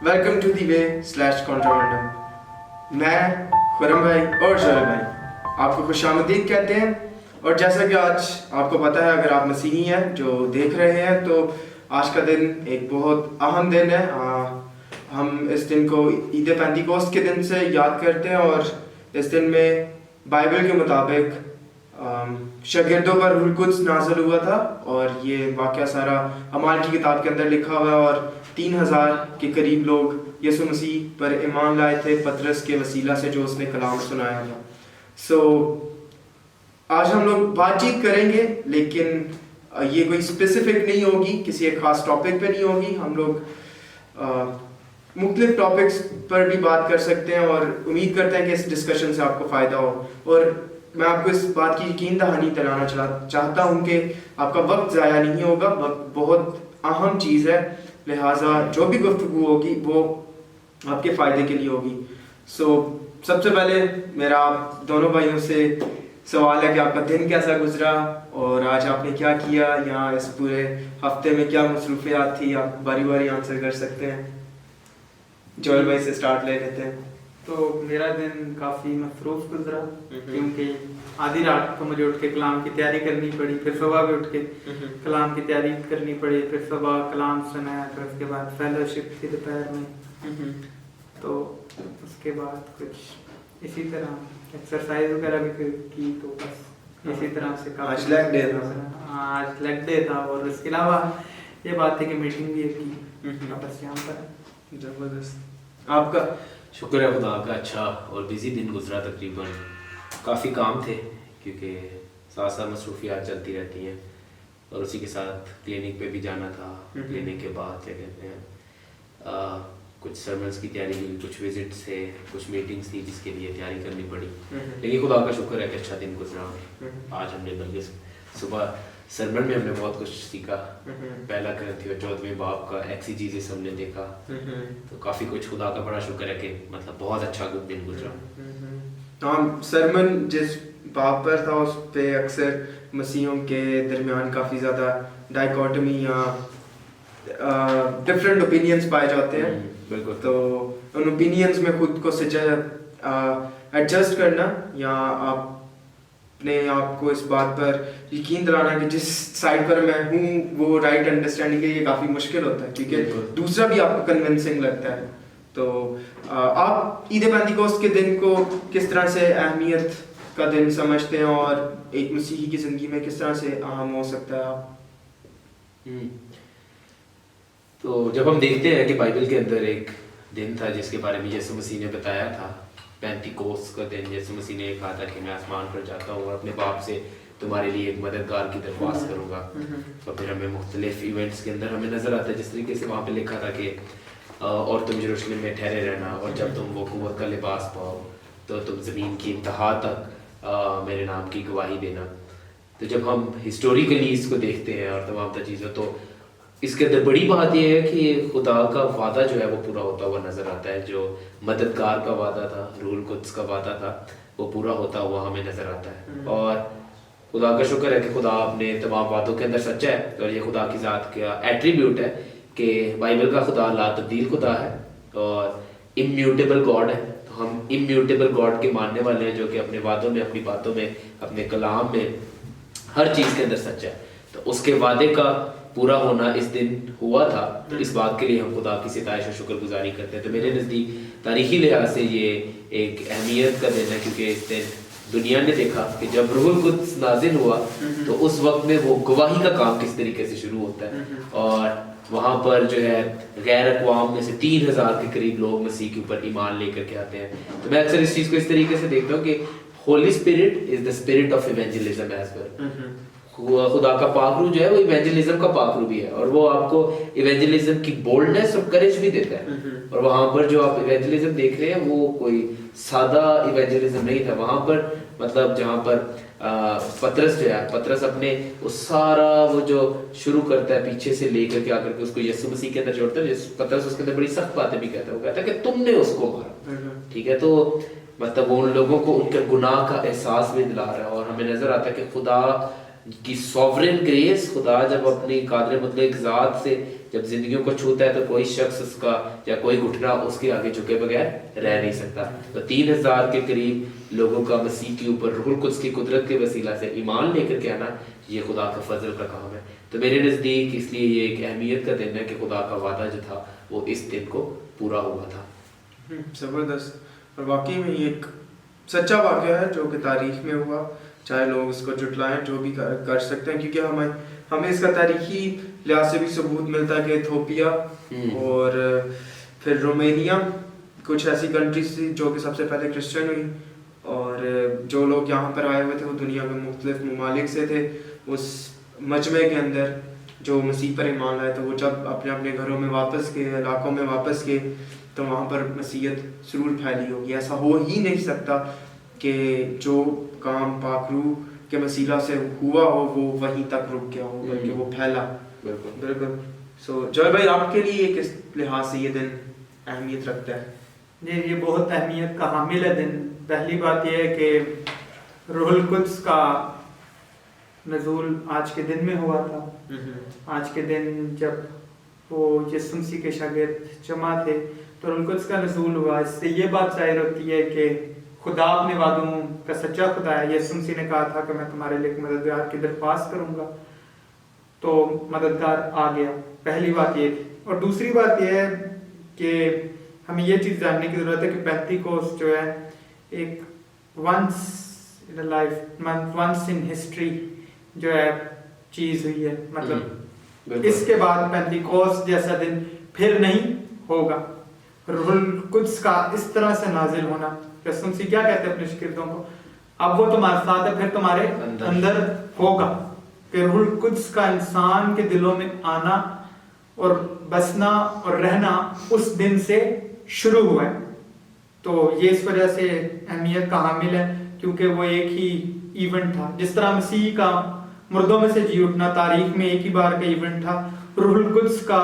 Welcome to the वे/कॉन्ट्रावेंडम। मैं खुरम भाई और जोएल भाई आपको खुशामदीद कहते हैं। और जैसा कि आज आपको पता है, अगर आप मसीही हैं जो देख रहे हैं, तो आज का दिन एक बहुत अहम दिन है। हम इस दिन को ईद पेंटिकोस्ट के दिन से याद करते हैं और इस दिन में बाइबल के मुताबिक शागिर्दों पर रूह कुद्स नाज़िल हुआ था और ये वाक़या सारा अमाल की किताब के अंदर लिखा हुआ है। और 3000 के करीब लोग यीशु मसीह पर ईमान लाए थे पतरस के वसीला से, जो उसने कलाम सुनाया था। आज हम लोग बातचीत करेंगे, लेकिन ये कोई स्पेसिफिक नहीं होगी, किसी एक खास टॉपिक पे नहीं होगी। हम लोग मुख्तलिफ टॉपिक्स पर भी बात कर सकते हैं और उम्मीद करते हैं कि इस डिस्कशन से आपको फ़ायदा हो। और मैं आपको इस बात की यकीन दहानी दिलाना चाहता हूँ कि आपका वक्त ज़ाया नहीं होगा। वक्त बहुत अहम चीज़ है, लिहाजा जो भी गुफ्तगू होगी वो आपके फ़ायदे के लिए होगी। सबसे पहले मेरा आप दोनों भाइयों से सवाल है कि आपका दिन कैसा गुजरा और आज आपने क्या किया, या इस पूरे हफ्ते में क्या मसरूफियात थी। आप बारी बारी आंसर कर सकते हैं। जोएल भाई से स्टार्ट ले लेते हैं। तो मेरा दिन काफ़ी मसरूफ गुजरा, क्योंकि आधी रात को मुझे उठ के कलाम की तैयारी करनी पड़ी, फिर सुबह भी उठ के कलाम की तैयारी करनी पड़ी, फिर सुबह कलाम सुना, फिर उसके बाद फेलोशिप थी दोपहर में, तो उसके बाद कुछ इसी तरह एक्सरसाइज वगैरह भी की। तो बस इसी तरह से आज लेग डे था। आज लेग डे था और इसके अलावा ये बात है कि मीटिंग भी एक की। बस यहाँ पर जबरदस्त। आपका? शुक्र है खुदा का, अच्छा और बिजी दिन गुजरा। तकरीबन काफ़ी काम थे क्योंकि साथ साथ मसरूफियात चलती रहती हैं, और उसी के साथ क्लिनिक पे भी जाना था। क्लिनिक के बाद क्या कहते हैं, कुछ सर्मन्स की तैयारी हुई, कुछ विजिट्स थे, कुछ मीटिंग्स थी जिसके लिए तैयारी करनी पड़ी। लेकिन खुदा का शुक्र है कि अच्छा दिन गुजरा। आज हमने बल्कि सुबह सरमन में हमने बहुत कुछ सीखा। पहला करंथियों 14वें बाब का एक्सीजीसिस हमने देखा, तो काफ़ी कुछ खुदा का बड़ा शुक्र है कि मतलब बहुत अच्छा दिन गुजरा। हाँ, सरमन जिस बाब पर था उस पे अक्सर मसीहों के दरमियान काफ़ी ज़्यादा डाइकोटमी या डिफरेंट ओपिनियंस पाए जाते हैं। बिल्कुल। तो उन ओपिनियंस में खुद को एडजस्ट करना, या अपने आप को इस बात पर यकीन दिलाना कि जिस साइड पर मैं हूँ वो राइट अंडरस्टैंडिंग है, ये काफ़ी मुश्किल होता है क्योंकि दूसरा भी आपको कन्विंसिंग लगता है। तो आप ईद पेंटिकोस्ट के दिन को किस तरह से अहमियत का दिन समझते हैं और एक मसीही की ज़िंदगी में किस तरह से अहम हो सकता है आप? तो जब हम देखते हैं कि बाइबल के अंदर एक दिन था जिसके बारे में यीशु मसीह ने बताया था, पेंटिकोस्ट का दिन, यीशु मसीह ने कहा था कि मैं आसमान पर जाता हूँ और अपने बाप से तुम्हारे लिए एक मददगार की दरख्वास्त करूँगा। तो फिर हमें मुख्तलिफ इवेंट्स के अंदर हमें नज़र आता है जिस तरीके से वहाँ पे लिखा था कि और तुम यरूशलेम में ठहरे रहना, और जब तुम वो कुव्वत का लिबास पाओ तो तुम ज़मीन की इंतहा तक मेरे नाम की गवाही देना। तो जब हम हिस्टोरिकली इसको देखते हैं और तमाम चीज़ें, तो इसके अंदर बड़ी बात यह है कि खुदा का वादा जो है वो पूरा होता हुआ नज़र आता है। जो मददगार का वादा था, रूहुल कुद्स का वादा था, वो पूरा होता हुआ हमें नज़र आता है। और खुदा का शुक्र है कि खुदा अपने तमाम वादों के अंदर सच्चा है, और ये खुदा की ज़ात का एट्रीब्यूट है कि बाइबल का खुदा ला तब्दील खुदा है और इम्यूटेबल गॉड है। तो हम इम्यूटेबल गॉड के मानने वाले हैं, जो कि अपने वादों में, अपनी बातों में, अपने कलाम में, हर चीज़ के अंदर सच्चा है। तो उसके वादे का पूरा होना इस दिन हुआ था, तो इस बात के लिए हम खुदा की सिताइश और शुक्रगुजारी करते हैं। तो मेरे नज़दीक तारीखी लिहाज से ये एक अहमियत का दिन है, क्योंकि इस दिन दुनिया ने देखा कि जब रूहुल कुद्स नाजिल हुआ तो उस वक्त में वो गवाही का काम किस तरीके से शुरू होता है। और वहाँ पर जो है गैर अक़वाम में से 3000 के करीब लोग मसीह के ऊपर ईमान लेकर के आते हैं। तो मैं अक्सर इस चीज़ को इस तरीके से देखता हूँ कि holy spirit is the spirit of evangelism as well. खुदा का पाखरू जो है वो इवेंजलिज्म का पाखरू भी है, और वो आपको इवेंजलिज्म की बोल्डनेस और करेज भी देता है। और वहाँ पर जो आप इवेंजलिज्म देख रहे हैं वो कोई सादा इवेंजलिज्म नहीं था। वहाँ पर मतलब जहाँ पर पतरस जो है, पतरस अपने वो सारा वो जो शुरू करता है पीछे से लेकर के आकर के उसको यीशु मसीह के अंदर जोड़ता है। पतरस उसके अंदर बड़ी सख्त बातें भी कहता है। वो कहता है कि तुमने उसको मारा, ठीक है। तो मतलब वो उन लोगों को उनके गुनाह का एहसास भी दिला रहा है, और हमें नजर आता है कि खुदा कि सॉवरेन ग्रेस, खुदा जब अपनी कादर मुतलक ज़ात से जब जिंदगियों को छूता है तो कोई शख्स उसका या कोई घुटना उसके आगे झुके बगैर रह नहीं सकता। तो 3000 के करीब लोगों का मसीह के ऊपर रूहुल कुद्स की कुदरत के वसीला से ईमान लेकर के आना, ये खुदा का फजल का काम है। तो मेरे नज़दीक इसलिए ये एक अहमियत का दिन है कि खुदा का वादा जो था वो इस दिन को पूरा हुआ था। ज़बरदस्त, और वाकई में ये एक सच्चा वाक़या है जो कि तारीख में हुआ, चाहे लोग इसको जुटलाएं जो भी कर सकते हैं, क्योंकि हमें इसका तारीखी लिहाज से भी सबूत मिलता है कि इथोपिया और फिर रोमेनिया कुछ ऐसी कंट्रीज थी जो कि सबसे पहले क्रिश्चियन हुई, और जो लोग यहाँ पर आए हुए थे वो दुनिया के मुख्तलिफ ममालिक से थे। उस मजमे के अंदर जो मसीह पर ईमान लाए, तो वो जब अपने अपने घरों में वापस गए, इलाकों में वापस गए, तो वहाँ पर मसीहत ज़रूर फैली होगी। ऐसा हो ही नहीं सकता कि जो काम पाखरू के वसीला से हुआ हो वो वहीं तक रुक गया हो, बल्कि वो फैला। बिल्कुल। सो जॉय भाई, आपके लिए किस लिहाज से ये दिन अहमियत रखता है? जी, ये बहुत अहमियत का हामिल है दिन। पहली बात यह है कि रूहुल कुद्स का नज़ूल आज के दिन में हुआ था। आज के दिन जब वो यीशु मसीह के शागिर्द जमा थे तो रूहुल कुद्स का नज़ूल हुआ। इससे ये बात ज़ाहिर होती है कि खुदा अपने वादों का सच्चा खुदा है। यीशु मसीह ने कहा था कि मैं तुम्हारे लिए एक मददगार की दरख्वास्त करूंगा, तो मददगार आ गया। पहली बात ये थी। और दूसरी बात यह है कि हमें ये चीज़ जानने की ज़रूरत है कि पेंटिकोस्ट जो है एक once in life, once in history जो है चीज़ हुई है। मतलब इसके बाद पेंटिकोस्ट जैसा दिन फिर नहीं होगा। रूहुल कुद्स का इस तरह से नाजिल होना, यीशु मसीह क्या कहते हैं अपने शागिर्दों को, अब वो तुम्हारे साथ है, फिर तुम्हारे अंदर होगा। कि रूहुल कुद्स का इंसान के दिलों में आना और बसना और रहना उस दिन से शुरू हुआ है। तो ये इस वजह से अहमियत का हामिल है, क्योंकि वो एक ही इवेंट था। जिस तरह मसीह का मुर्दों में से जी उठना तारीख में एक ही बार का इवेंट था, रूहुल कुद्स का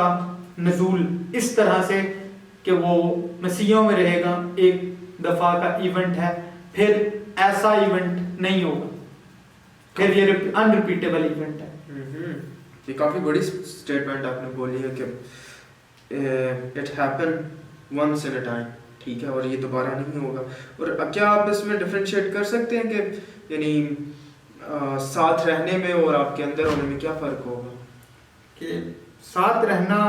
नज़ूल इस तरह से कि वो मसीहों में रहेगा, एक दफ़ा का इवेंट है, फिर ऐसा इवेंट नहीं होगा, फिर ये अनरिपीटेबल इवेंट है। ये काफ़ी बड़ी स्टेटमेंट आपने बोली है कि it happen once in a time, ठीक है, और ये दोबारा नहीं होगा। और क्या आप इसमें डिफरेंशिएट कर सकते हैं कि यानी साथ रहने में और आपके अंदर होने में क्या फ़र्क होगा? कि साथ रहना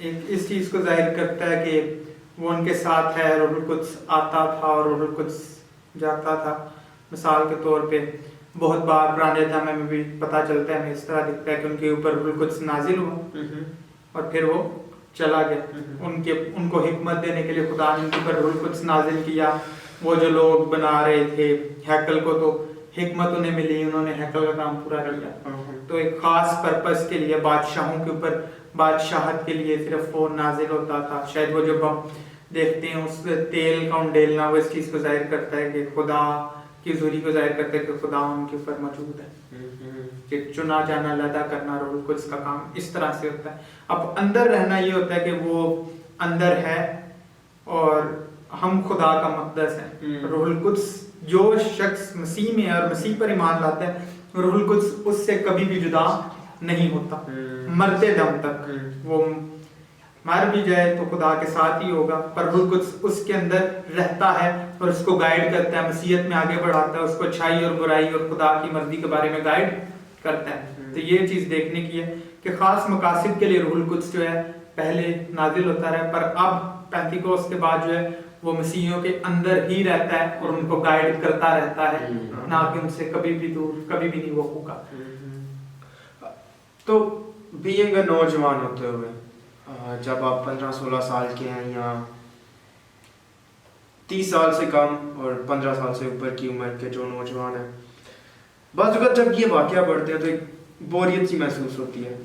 एक इस चीज़ को जाहिर करता है कि वो उनके साथ है, रूहुल कुद्स आता था और रूहुल कुद्स जाता था। मिसाल के तौर पे बहुत बार पुराने ज़माने में भी पता चलता है, हमें इस तरह दिखता है कि उनके ऊपर रूहुल कुद्स नाजिल हुआ और फिर वो चला गया। उनको हिकमत देने के लिए खुदा ने उनके ऊपर रूहुल कुद्स नाजिल किया। वो जो लोग बना रहे थे हैकल को, तो हिकमत उन्हें मिली, उन्होंने हैकल का काम पूरा किया। तो एक खास पर्पस के लिए, बादशाहों के ऊपर बादशाहत के लिए सिर्फ वो नाजिल होता था। शायद वो जब हम देखते हैं उस तेल का उंडेलना, वो इस चीज़ को जाहिर करता है कि खुदा की हुजूरी को जाहिर करता है कि खुदा उनके ऊपर मौजूद है। कि चुना जाना, लदा करना रूहुल कुद्स का काम इस तरह से होता है। अब अंदर रहना ये होता है कि वो अंदर है और हम खुदा का मक़दस है। रूहुल कुद्स जो शख्स मसीह में है और मसीह पर ईमान लाता है, रूहुल कुद्स उससे कभी भी जुदा नहीं होता, मरते दम तक। वो मर भी जाए तो खुदा के साथ ही होगा, पर रूहुल कुद्स उसके अंदर रहता है और उसको गाइड करता है, मसीहत में आगे बढ़ाता है, उसको अच्छाई और बुराई और खुदा की मर्जी के बारे में गाइड करता है। तो ये चीज़ देखने की है कि खास मकासद के लिए रूहुल कुद्स जो है पहले नाजिल होता रहा, पर अब पेंटिकोस्ट के बाद जो है वो मसीहियों के अंदर ही रहता है और उनको गाइड करता रहता है, ना कि उनसे कभी भी दूर, कभी भी नहीं वो होगा। तो बीइंग अ नौजवान होते हुए, जब आप 15-16 साल के हैं या 30 साल से कम और 15 साल से ऊपर की उम्र के जो नौजवान हैं, बस अगर जब ये वाक़या पढ़ते हैं तो एक बोरियत सी महसूस होती है।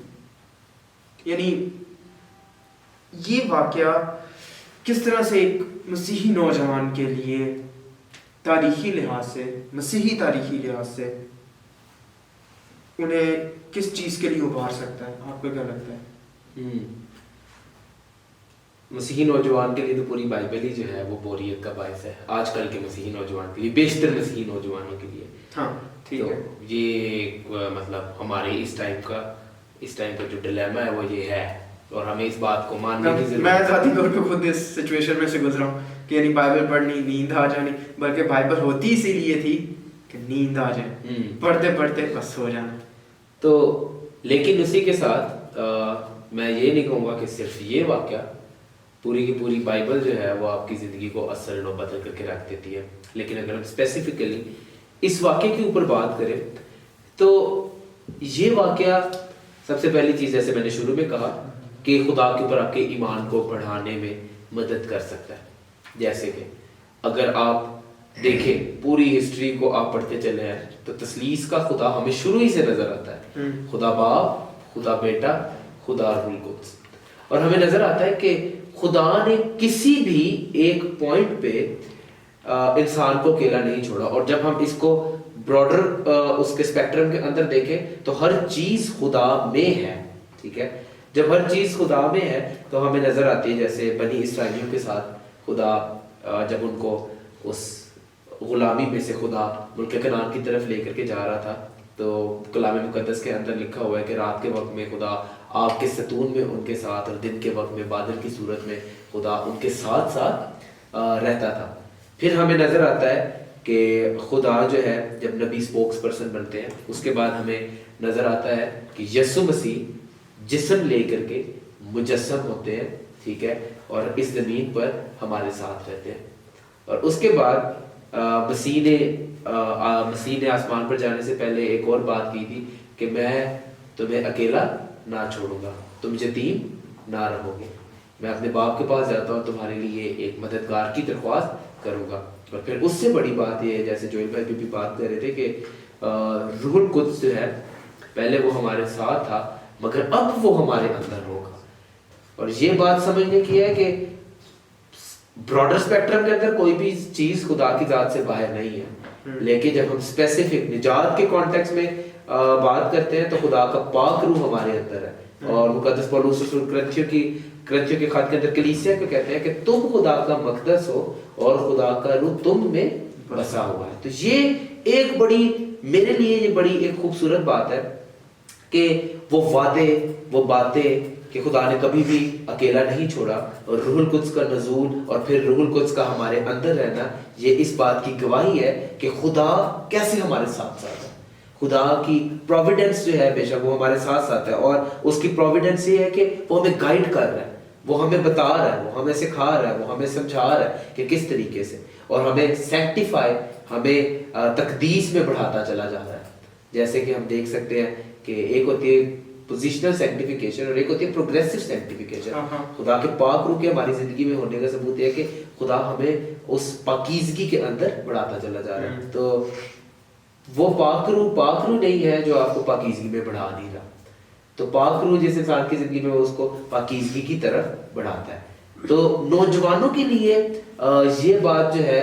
यानी ये वाक़या किस तरह से एक मसीही नौजवान के लिए तारीखी लिहाज से, मसीही तारीखी लिहाज से उन्हें किस चीज़ के लिए उभार सकता है? आपको क्या लगता है? मसीही नौजवान के लिए तो पूरी बाइबल ही जो है वो बोरियत का बायस है, आजकल के मसीही नौजवान के लिए, बेशतर मसीही नौजवानों के लिए। हाँ, ٹھیک ہے. یہ مطلب ہمارے اس ٹائم کا جو ڈیلیما ہے وہ یہ ہے اور ہمیں اس بات کو ماننے کی ضرورت میں ذاتی طور پہ خود اس سچویشن میں سے گزرا ہوں کہ یعنی بائبل پڑھنی نیند آ جانی, بلکہ بائبل ہوتی اسی لیے تھی کہ نیند آ جائے, پڑھتے پڑھتے بس ہو جانا. تو لیکن اسی کے ساتھ میں یہ نہیں کہوں گا کہ صرف یہ واقعہ, پوری کی پوری بائبل جو ہے وہ آپ کی زندگی کو اثر و بدل کر کے رکھ دیتی ہے. لیکن اگر ہم اسپیسیفکلی اس واقعے کے اوپر بات کریں تو یہ واقعہ سب سے پہلی چیز, جیسے میں نے شروع میں کہا, کہ خدا کے اوپر آپ کے ایمان کو بڑھانے میں مدد کر سکتا ہے. جیسے کہ اگر آپ دیکھیں پوری ہسٹری کو آپ پڑھتے چلے ہیں تو تثلیث کا خدا ہمیں شروع ہی سے نظر آتا ہے. خدا باپ, خدا بیٹا, خدا روح القدس. اور ہمیں نظر آتا ہے کہ خدا نے کسی بھی ایک پوائنٹ پہ انسان کو اکیلا نہیں چھوڑا. اور جب ہم اس کو براڈر اس کے اسپیکٹرم کے اندر دیکھیں تو ہر چیز خدا میں ہے. ٹھیک ہے, جب ہر چیز خدا میں ہے تو ہمیں نظر آتی ہے جیسے بنی اسرائیلیوں کے ساتھ خدا جب ان کو اس غلامی میں سے خدا ملک کنعان کی طرف لے کر کے جا رہا تھا تو کلام مقدس کے اندر لکھا ہوا ہے کہ رات کے وقت میں خدا آگ کے ستون میں ان کے ساتھ اور دن کے وقت میں بادل کی صورت میں خدا ان کے ساتھ ساتھ رہتا تھا. پھر ہمیں نظر آتا ہے کہ خدا جو ہے جب نبی اسپوکس پرسن بنتے ہیں اس کے بعد ہمیں نظر آتا ہے کہ یسوع مسیح جسم لے کر کے مجسم ہوتے ہیں. ٹھیک ہے, اور اس زمین پر ہمارے ساتھ رہتے ہیں. اور اس کے بعد مسیح نے آسمان پر جانے سے پہلے ایک اور بات کی تھی کہ میں تمہیں اکیلا نہ چھوڑوں گا, تم یتیم نہ رہو گے, میں اپنے باپ کے پاس جاتا ہوں, تمہارے لیے ایک مددگار کی درخواست کروں گا. اور پھر اس سے بڑی بات یہ ہے, جیسے جوئل بھائی بھی بات کر رہے تھے, کہ روح القدس جو ہے پہلے وہ ہمارے ساتھ تھا مگر اب وہ ہمارے اندر ہوگا. اور یہ بات سمجھنے کی ہے کہ براڈر اسپیکٹرم کے اندر کوئی بھی چیز خدا کی ذات سے باہر نہیں ہے, لیکن جب ہم اسپیسیفک نجات کے کانٹیکس میں بات کرتے ہیں تو خدا کا پاک روح ہمارے اندر ہے. اور مقدس پولس رسول کرنتھیوں کے خط کے اندر کلیسیا کو کہتے ہیں کہ تم خدا کا مقدس ہو اور خدا کا روح تم میں بسا ہوا ہے. تو یہ ایک بڑی, میرے لیے یہ بڑی ایک خوبصورت بات ہے کہ وہ وعدے, وہ باتیں کہ خدا نے کبھی بھی اکیلا نہیں چھوڑا, اور روح القدس کا نزول اور پھر روح القدس کا ہمارے اندر رہنا, یہ اس بات کی گواہی ہے کہ خدا کیسے ہمارے ساتھ ساتھ ہے. خدا کی پروویڈنس جو ہے بے شک وہ ہمارے ساتھ ساتھ ہے, اور اس کی پروویڈنس یہ ہے کہ وہ ہمیں گائیڈ کر رہا ہے, وہ ہمیں بتا رہا ہے, وہ ہمیں سکھا رہا ہے, وہ ہمیں سمجھا رہا ہے کہ کس طریقے سے, اور ہمیں سینکٹیفائی, ہمیں تقدیس میں بڑھاتا چلا جا رہا ہے. جیسے کہ ہم دیکھ سکتے ہیں کہ ایک ہوتی ہے پوزیشنل سینکٹیفیکیشن اور ایک ہوتی ہے پروگریسو سینکٹیفیکیشن. خدا کے پاک روح کے ہماری زندگی میں ہونے کا ثبوت ہے کہ خدا ہمیں اس پاکیزگی کے اندر بڑھاتا چلا جا رہا ہے. تو وہ پاک روح نہیں ہے جو آپ کو پاکیزگی میں بڑھا نہیں رہا, تو پاک روح جس انسان کی زندگی میں اس کو پاکیزگی کی طرف بڑھاتا ہے. تو نوجوانوں کے لیے یہ بات جو ہے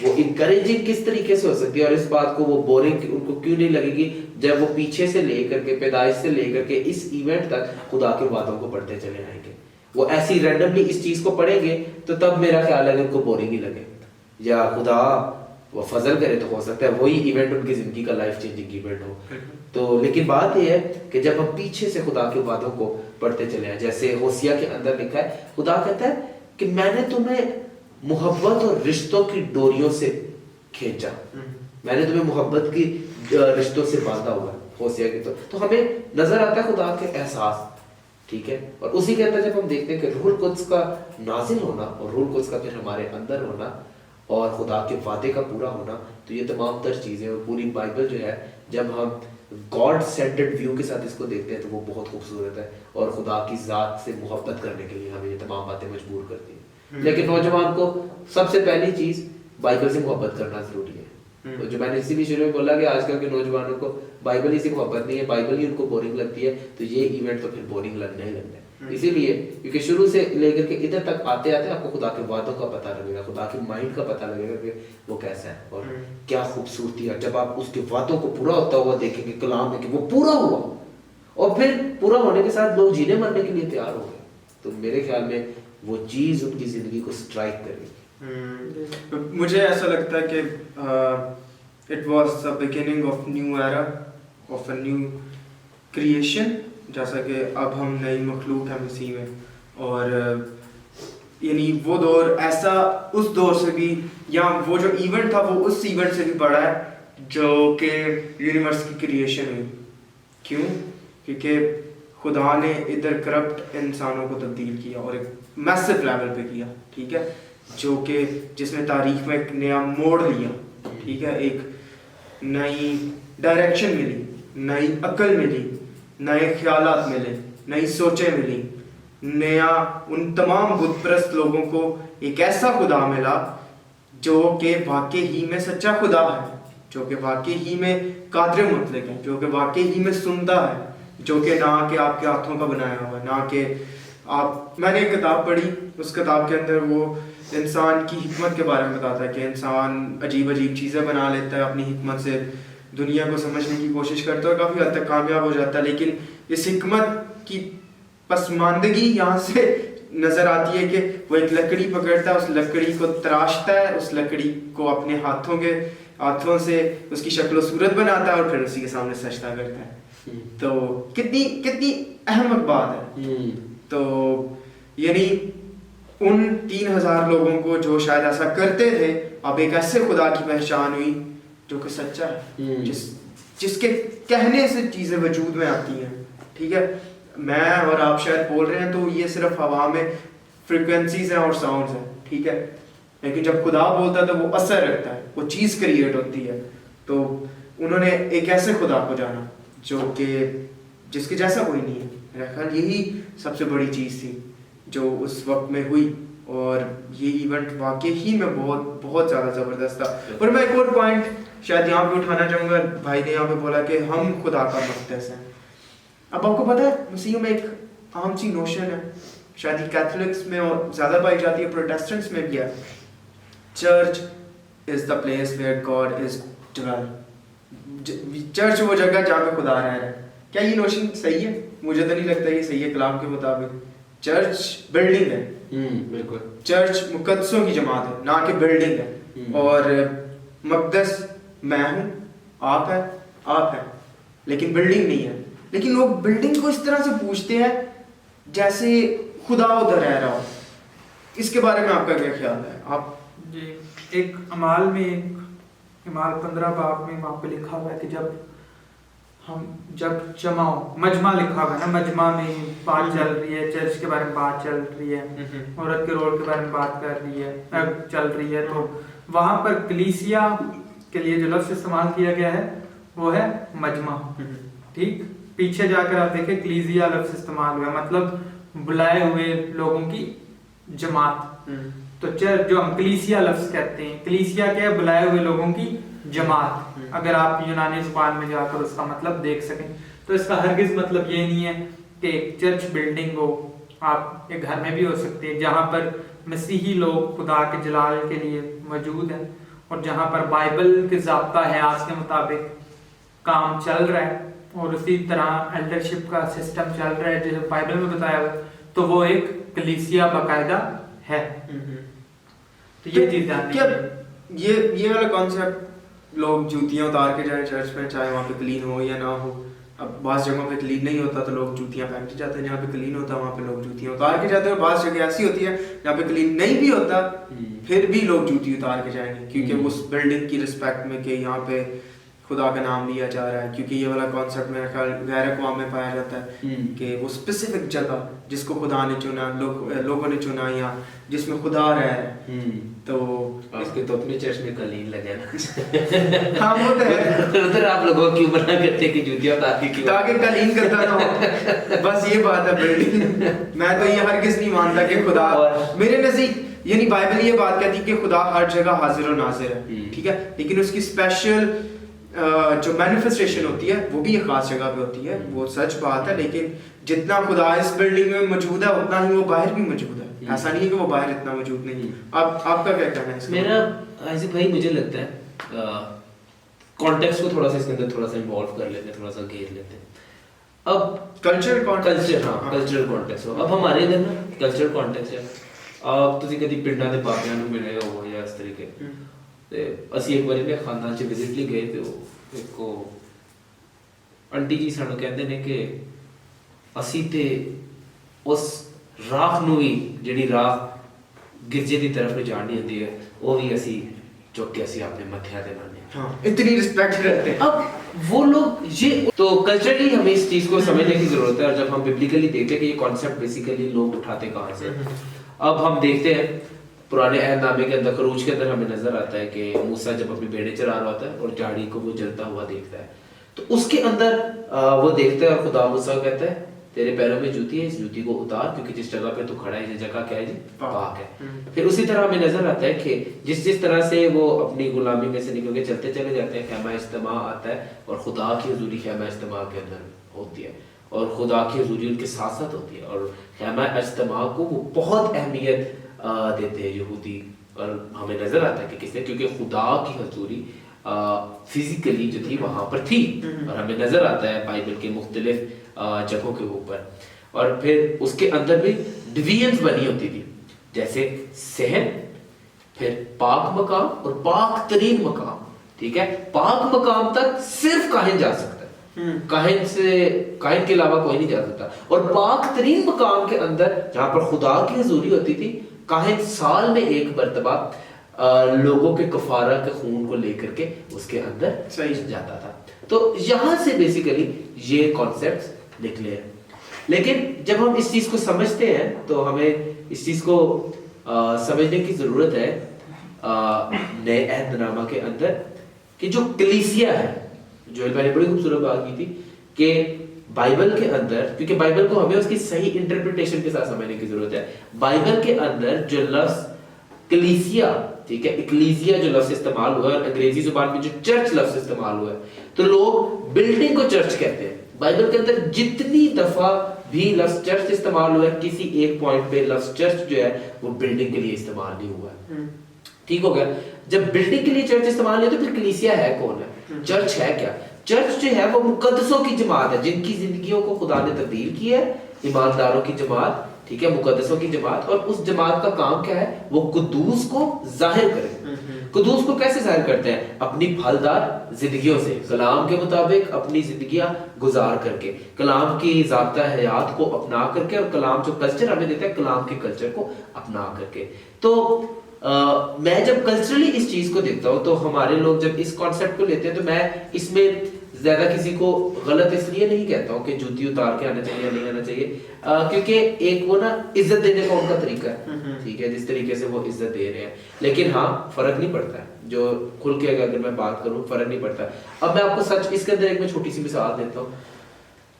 وہ انکریجنگ کس طریقے سے ہو سکتی ہے, اور اس بات کو وہ بورنگ ان کو کیوں نہیں لگے گی جب وہ پیچھے سے لے کر کے, پیدائش سے لے کر کے اس ایونٹ تک خدا کے وعدوں کو پڑھتے چلے آئیں گے. وہ ایسی رینڈملی اس چیز کو پڑھیں گے تو تب میرا خیال ہے کہ ان کو بورنگ ہی لگے, یا خدا وہ فضل کرے تو ہو سکتا ہے وہی ایونٹ ان کی زندگی کا لائف چینجنگ ایونٹ ہو. تو لیکن بات یہ ہے کہ جب ہم پیچھے سے خدا کے وعدوں کو پڑھتے چلے ہیں, جیسے ہوسیا کے اندر لکھا ہے, خدا کہتا ہے کہ میں نے تمہیں محبت اور رشتوں کی ڈوریوں سے کھینچا, میں نے تمہیں محبت کی رشتوں سے باندھا ہوا ہے. ہوسیا کی تو ہمیں نظر آتا ہے خدا کے احساس. ٹھیک ہے, اور اسی کے اندر جب ہم دیکھتے ہیں کہ روح القدس کا نازل ہونا اور روح القدس کا پھر ہمارے اندر ہونا اور خدا کے وعدے کا پورا ہونا, تو یہ تمام تر چیزیں, اور پوری بائبل جو ہے جب ہم گاڈ سینٹرڈ ویو کے ساتھ اس کو دیکھتے ہیں تو وہ بہت خوبصورت ہے, اور خدا کی ذات سے محبت کرنے کے لیے ہمیں یہ تمام باتیں مجبور کرتی ہیں. لیکن نوجوان کو سب سے پہلی چیز بائبل سے محبت کرنا ضروری ہے. جو میں نے اسی لیے شروع میں بولا کہ آج کل کے نوجوانوں کو بائبل ہی سے محبت نہیں ہے, بائبل ہی ان کو بورنگ لگتی ہے, تو یہ ایونٹ تو پھر بورنگ لگنا ہی لگنا ہے. اسی لیے کیونکہ شروع سے لے کر کے ادھر تک آتے آتے آپ کو خدا کے وعدوں کا پتہ لگے گا, خدا کے مائنڈ کا پتہ لگے گا کہ وہ کیسا ہے اور کیا خوبصورتی ہے. جب آپ اس کے وعدوں کو پورا ہوتا ہوا دیکھیں گے کلام میں کہ وہ پورا ہوا, اور پھر پورا ہونے کے ساتھ لوگ جینے مرنے کے لیے تیار ہو گئے, تو میرے خیال میں وہ چیز ان کی زندگی کو سٹرائک کرے گی. مجھے ایسا لگتا ہے کہ it was the beginning of new era, of a new creation, जैसा कि अब हम नई मखलूक हैं मसीह में, और यानी वो दौर ऐसा उस दौर से भी, या वो जो इवेंट था वो उस इवेंट से भी बड़ा है जो कि यूनिवर्स की क्रिएशन हुई। क्यों? क्योंकि खुदा ने इधर करप्ट इंसानों को तब्दील किया और एक मैसिव लेवल पे किया, ठीक है, जो कि जिसने तारीख में एक नया मोड़ लिया, ठीक है, एक नई डायरेक्शन मिली, नई अक्ल मिली, नए ख्यालात मिले, नई सोचें मिली, नया उन तमाम बुतप्रस्त लोगों को एक ऐसा खुदा मिला जो कि वाकई ही में सच्चा खुदा है, जो कि वाकई ही में कादिर मुतलक है, जो कि वाकई ही में सुनता है, जो कि ना कि आपके हाथों का बनाया हुआ, ना कि आप, मैंने एक किताब पढ़ी, उस किताब के अंदर वो इंसान की हिकमत के बारे में बताता है कि इंसान अजीब अजीब चीज़ें बना लेता है, अपनी हिकमत से दुनिया को समझने की कोशिश करता है और काफ़ी हद तक कामयाब हो जाता है, लेकिन इस हिकमत की पसमानदगी यहाँ से नज़र आती है कि वो एक लकड़ी पकड़ता है, उस लकड़ी को तराशता है, उस लकड़ी को अपने हाथों से उसकी शक्ल सूरत बनाता है और फिर उसी के सामने सजदा करता है। तो कितनी अहम बात है। तो यानी उन 3000 लोगों को जो शायद ऐसा करते थे, अब एक ऐसे खुदा की पहचान हुई जो कि सच्चा है, जिसके कहने से चीज़ें वजूद में आती हैं, ठीक है। मैं और आप शायद बोल रहे हैं तो ये सिर्फ हवा में फ्रिक्वेंसीज हैं और साउंड्स हैं, ठीक है, लेकिन जब खुदा बोलता है तो वो असर रखता है, वो चीज़ क्रिएट होती है। तो उन्होंने एक ऐसे खुदा को जाना जो कि जिसके जैसा कोई नहीं है। मेरा ख्याल यही सबसे बड़ी चीज़ थी जो उस वक्त में हुई, और ये इवेंट वाकई ही में बहुत बहुत ज़्यादा ज़बरदस्त था। और मैं एक और पॉइंट शायद यहाँ पे उठाना चाहूँगा, भाई ने यहाँ पे बोला कि हम खुदा का मक़दस हैं। अब आपको पता है मसीह में एक आम सी नोशन है, शायद ही कैथोलिक्स में और ज़्यादा पाई जाती है, प्रोटेस्टेंट्स में भी है, church is the place where God is dwell. Church वो जगह जहाँ पे खुदा रह रहा है। क्या ये नोशन सही है? मुझे तो नहीं लगता ये सही है कलाम के मुताबिक। चर्च बिल्डिंग है, बिल्कुल, चर्च मुकद्दसों की जमात है, ना कि बिल्डिंग है। और मक़दस मैं हूँ, आप है, लेकिन बिल्डिंग नहीं है। लेकिन लोग बिल्डिंग को इस तरह से पूछते हैं जैसे खुदा उधर रह रहा हो। इसके बारे में आपका क्या ख्याल है? आप जी, एक अमाल में, इमाल 15 बाब में वहाँ पे लिखा हुआ है कि जब मजमा लिखा हुआ है ना, मजमा में बात चल रही है, चर्च के बारे में बात चल रही है, औरत के रोल के बारे में बात कर रही है, चल रही है, तो वहाँ पर कलीसिया के लिए जो लफ्ज़ इस्तेमाल किया गया है वो है मजमा। ठीक, पीछे जाकर आप देखें कलीसिया लफ्ज़ इस्तेमाल हुआ है, मतलब बुलाए हुए लोगों की जमात। तो चर्च जो हम कलीसिया लफ्ज़ कहते हैं, कलीसिया क्या है? बुलाए हुए लोगों की जमात। अगर आप यूनानी ज़ुबान में जाकर उसका मतलब देख सकें, तो इसका हरगिज़ मतलब ये नहीं है कि एक चर्च बिल्डिंग हो, आप एक घर में भी हो सकती है जहाँ पर मसीही लोग खुदा के जलाल के लिए मौजूद हैं, और जहाँ पर बाइबल के ज़ाब्ता हयात के मुताबिक काम चल रहा है और उसी तरह एल्डरशिप का सिस्टम चल रहा है जैसे बाइबल में बताया हुआ, तो वो एक कलीसिया बाकायदा है। तो ये चीज़ जाननी है। ये वाला कॉन्सेप्ट, लोग जूतियाँ उतार के जाए चर्च में, चाहे वहाँ पे क्लीन हो या ना हो। अब बाज़ जगहों पे क्लीन नहीं होता तो लोग जूतियाँ पहन के जाते हैं, जहाँ पे क्लीन होता है वहाँ पे लोग जूतियाँ उतार के जाते हैं। और बाज़ जगह ऐसी होती है जहाँ पे क्लीन नहीं भी होता फिर भी लोग जूती उतार के जाएंगे, क्योंकि उस बिल्डिंग की रिस्पेक्ट में कि यहाँ पे खुदा का नाम लिया जा रहा है। क्योंकि ये वाला कॉन्सेप्ट मेरे ख्याल गैर अक़वाम में पाया जाता है कि वो स्पेसिफिक जगह जिसको खुदा ने चुना, लोगों ने चुना, या जिसमें खुदा रह रहा है। तो उसके तो अपने चर्च में कलीन लगे ना। हाँ वो तो है। उधर आप लोगों को क्यों मना करते कि जूतियाँ उतार के क्यों? ताकि कलीन करता ना हो, बस ये बात है बिल्डिंग। मैं तो ये हरगिज़ नहीं मानता कि खुदा, मेरे नज़दीक यानी बाइबल ये बात कहती है कि खुदा हर जगह हाजिर और नाजिर है, ठीक है, लेकिन उसकी स्पेशल जो मैनिफेस्टेशन होती है वो भी एक खास जगह पे होती है, वो सच बात है। लेकिन जितना खुदा इस बिल्डिंग में मौजूद है उतना ही वो बाहर भी मौजूद है। ऐसा नहीं है कि वो बाहर इतना मौजूद नहीं। आपका क्या कहना है? मेरा आसिफ भाई, मुझे लगता है कॉन्टेक्स्ट को थोड़ा सा इसके अंदर थोड़ा सा इन्वॉल्व कर लेते हैं, थोड़ा सा घेर लेते हैं। अब कल्चरल कॉन्टेक्स्ट हो। अब हमारे इधर ना कल्चरल कॉन्टेक्स्ट है। आप ਤੁਸੀਂ ਕਦੀ ਪਿੰਡਾਂ ਦੇ ਬਾਬਿਆਂ ਨੂੰ ਮਿਲੇ ਹੋ ਜਾਂ ਇਸ ਤਰੀਕੇ, ਤੇ ਅਸੀਂ ਇੱਕ ਵਾਰੀ ਨੇ ਖਾਨਦਾਨ 'ਚ ਵਿਜ਼ਿਟ ਲਈ ਗਏ ਤੇ ਉਹ ਇੱਕ ਆਂਟੀ ਜੀ ਸਾਨੂੰ ਕਹਿੰਦੇ ਨੇ ਕਿ ਅਸੀਂ ਤੇ ਉਸ ਰਾਖ ਨੂੰ ਵੀ ਜਿਹੜੀ ਰਾਖ ਗਿਰਜੇ ਦੀ ਤਰਫ ਨੂੰ ਜਾਣੀ ਹੁੰਦੀ ਹੈ وہ بھی اسی چوک کے اسی اپنے متھیا دے لانے ہاں اتنی رسپیکٹ کرتے ہیں. اب وہ لوگ یہ تو کلچرلی ہمیں اس چیز کو سمجھنے کی ضرورت ہے. اور جب ہم ببلیکلی دیکھتے ہیں کہ یہ کانسیپٹ بیسیکلی لوگ اٹھاتے کہاں سے, اب ہم دیکھتے ہیں پرانے عہد نامے کے اندر خروج کے اندر ہمیں نظر آتا ہے کہ موسیٰ جب اپنی بھیڑیں چرا رہا ہوتا ہے اور جھاڑی کو وہ جلتا ہوا دیکھتا ہے تو اس کے اندر وہ دیکھتا ہے اور خدا موسیٰ کو کہتا ہے تیرے پیروں میں جوتی ہے, اس جوتی کو اتار کیونکہ جس جگہ پہ تو کھڑا ہے یہ جگہ کیا ہے جی پاک ہے. پھر اسی طرح ہمیں نظر آتا ہے کہ جس طرح سے وہ اپنی غلامی میں سے نکل کے چلتے چلے جاتے ہیں, خیمہ اجتماع آتا ہے اور خدا کی حضوری خیمہ اجتماع کے اندر ہوتی ہے اور خدا کی حضوری ان کے ساتھ ساتھ ہوتی ہے. اور خیمہ اجتماع کو وہ بہت اہمیت دیتے ہیں یہودی, اور ہمیں نظر آتا ہے کہ کس نے, کیونکہ خدا کی حضوری فزیکلی جو تھی وہاں پر تھی, اور ہمیں نظر آتا ہے بائبل کے مختلف جگہوں کے اوپر. اور پھر اس کے اندر بھی ڈویژنز بنی ہوتی تھی, جیسے صحن, پھر پاک مقام اور پاک ترین مقام. ٹھیک ہے, پاک مقام تک صرف کاہن جا سکتا ہے, کاہن کے علاوہ کوئی نہیں جا سکتا. اور پاک ترین مقام کے اندر جہاں پر خدا کی حضوری ہوتی تھی, کاہن سال میں ایک مرتبہ لوگوں کے کفارہ کے خون کو لے کر کے اس کے اندر جاتا تھا. تو یہاں سے بیسیکلی یہ کانسیپٹس نکلے ہیں. لیکن جب ہم اس چیز کو سمجھتے ہیں تو ہمیں اس چیز کو سمجھنے کی ضرورت ہے نئے عہد نامہ کے اندر کہ جو کلیسیا ہے, جو میں نے بڑی خوبصورت بات کی تھی کہ بائبل کے اندر, کیونکہ بائبل کو ہمیں اس کی صحیح انٹرپریٹیشن کے ساتھ سمجھنے کی ضرورت ہے. بائبل کے اندر جو لفظ کلیسیا, ٹھیک ہے, اکلیزیا جو لفظ استعمال ہوا ہے, اور انگریزی زبان میں جو چرچ لفظ استعمال ہوا ہے, تو لوگ بلڈنگ کو چرچ کہتے ہیں. بائبل کے اندر جتنی دفعہ بھی لفظ چرچ استعمال ہوا ہے, کسی ایک پوائنٹ پہ لفظ چرچ جو ہے وہ بلڈنگ کے لیے استعمال نہیں ہوا ہے. ٹھیک ہو گیا, جب بلڈنگ کے لیے چرچ استعمال نہیں تو پھر کلیسیا ہے کون ہے, چرچ ہے کیا؟ چرچ جو ہے وہ مقدسوں کی جماعت ہے جن کی زندگیوں کو خدا نے تبدیل کیا ہے, ایمانداروں کی جماعت, ٹھیک ہے, مقدسوں کی جماعت. اور اس جماعت کا کام کیا ہے, وہ قدوس کو ظاہر کرے. قدوس کو کیسے ظاہر کرتے ہیں؟ اپنی پھلدار زندگیوں سے, کلام کے مطابق اپنی زندگیاں گزار کر کے, کلام کی ضابطہ حیات کو اپنا کر کے, اور کلام جو کلچر ہمیں دیتا ہے کلام کے کلچر کو اپنا کر کے. تو میں جب کلچرلی اس چیز کو دیکھتا ہوں تو ہمارے لوگ جب اس کانسیپٹ کو لیتے ہیں تو میں اس میں زیادہ کسی کو غلط اس لیے نہیں کہتا ہوں کہ جوتی اتار کے آنا چاہیے یا نہیں آنا چاہیے, کیونکہ ایک وہ نا عزت دینے کا ان کا طریقہ ہے, ٹھیک ہے, جس طریقے سے وہ عزت دے رہے ہیں. لیکن ہاں فرق نہیں پڑتا ہے, جو کھل کے اگر میں بات کروں فرق نہیں پڑتا ہے. اب میں آپ کو سچ اس کے اندر ایک میں چھوٹی سی مثال دیتا ہوں.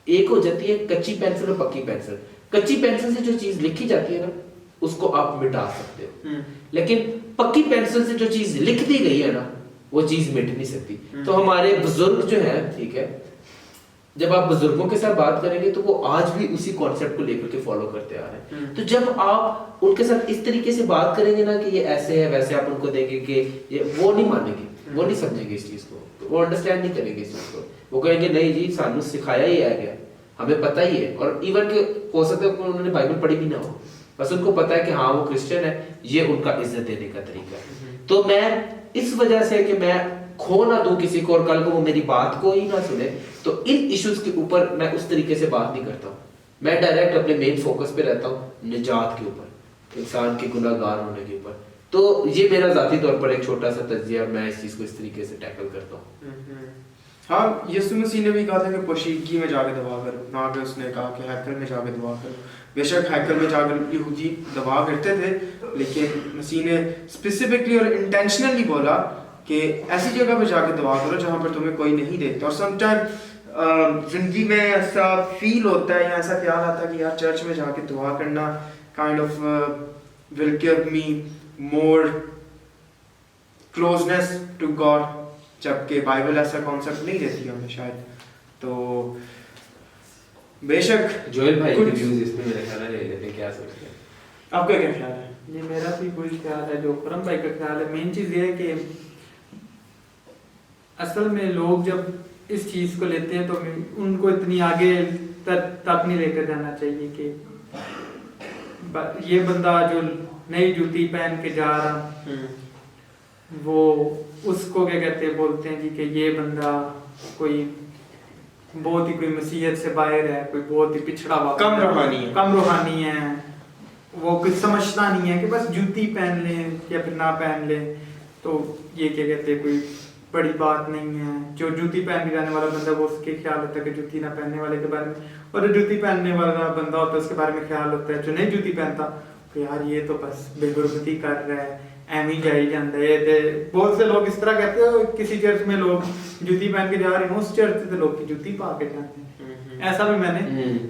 ایک ہو جاتی ہے کچی پینسل اور پکی پینسل. کچی پینسل سے جو چیز لکھی جاتی ہے نا اس کو آپ مٹا سکتے ہو, لیکن پکی پینسل سے جو چیز لکھ دی گئی ہے نا وہ چیز مٹ نہیں سکتی. تو ہمارے بزرگ جو ہیں, ٹھیک ہے, جب آپ بزرگوں کے ساتھ بات کریں گے تو وہ آج بھی اسی کانسیپٹ کو لے کر کے فالو کرتے آ رہے ہیں. تو جب آپ ان کے ساتھ اس طریقے سے بات کریں گے نا کہ یہ ایسے ہے ویسے, آپ ان کو دیں گے کہ یہ, وہ نہیں مانیں گے, وہ نہیں سمجھیں گے اس چیز کو, وہ انڈرسٹینڈ نہیں کریں گے اس چیز کو. وہ کہیں گے نہیں جی سانو سکھایا ہی آ گیا, ہمیں پتہ ہی ہے. اور ایون کہ ہو سکتا ہے انہوں نے بائبل پڑھی بھی نہ ہو, بس ان کو پتہ ہے کہ ہاں وہ کرسچن ہے, یہ ان کا عزت دینے کا طریقہ ہے. تو میں اس وجہ سے کہ میں کھو نہ دوں کسی کو اور کل کو وہ میری بات کو ہی نہ سنے, تو ان ایشوز کے اوپر میں اس طریقے سے بات نہیں کرتا ہوں. میں ڈائریکٹ اپنے مین فوکس پہ رہتا ہوں, نجات کے اوپر, انسان کے گناہ گار ہونے کے اوپر. تو یہ میرا ذاتی طور پر ایک چھوٹا سا تجزیہ, میں اس چیز کو اس طریقے سے ٹیکل کرتا ہوں. ہاں, یسوع مسیح نے بھی کہا تھا کہ پوشیدگی میں جا کے دعا کرو, نہ کہ اس نے کہا کہ ہیکل میں جا کے دعا کرو. بے شک ہیکل میں جا کر یہودی دعا کرتے تھے, لیکن مسیح نے اسپیسیفکلی اور انٹینشنلی بولا کہ ایسی جگہ پہ جا کے دعا کرو جہاں پر تمہیں کوئی نہیں دیکھتا. اور سم ٹائم زندگی میں ایسا فیل ہوتا ہے یا ایسا خیال آتا ہے کہ یار چرچ میں جا کے دعا کرنا kind of will give me more closeness to God, جبکہ بائبل ایسا کانسیپٹ نہیں دیتی ہمیں شاید. تو بے شک جوئل بھائی کے ویوز اس پہ میرا خیال ہے لے لیتے ہیں, کیا سوچتے ہیں آپ کا کیا خیال ہے؟ یہ میرا بھی وہی خیال ہے جو کرم بھائی کا خیال ہے. مین چیز یہ ہے کہ اصل میں لوگ جب اس چیز کو لیتے ہیں تو ان کو اتنی آگے تک نہیں لے کر جانا چاہیے کہ یہ بندہ جو نئی جوتی پہن کے جا رہا वो उसको क्या कहते हैं, बोलते हैं जी कि ये बंदा कोई बहुत ही कोई मसीहत से बाहर है, कोई बहुत ही पिछड़ा हुआ, कम रूहानी है, वो कुछ समझता नहीं है कि बस जूती पहन लें या फिर ना पहन लें तो ये क्या कहते हैं कोई बड़ी बात नहीं है। जो जूती पहन के जाने वाला बंदा वो उसके ख्याल होता है कि जूती ना पहनने वाले के बारे में, और जो जूती पहनने वाला बंदा होता है उसके बारे में ख्याल होता है जो नहीं जूती पहनता तो यार ये तो बस बेगुरबती कर रहा है, एवं ही जाई जाता है। बहुत से लोग इस तरह कहते हो, किसी चर्च में लोग जूती पहन के जा रहे हैं, उस चर्च से लोग की जूती पा के जाते हैं, ऐसा भी मैंने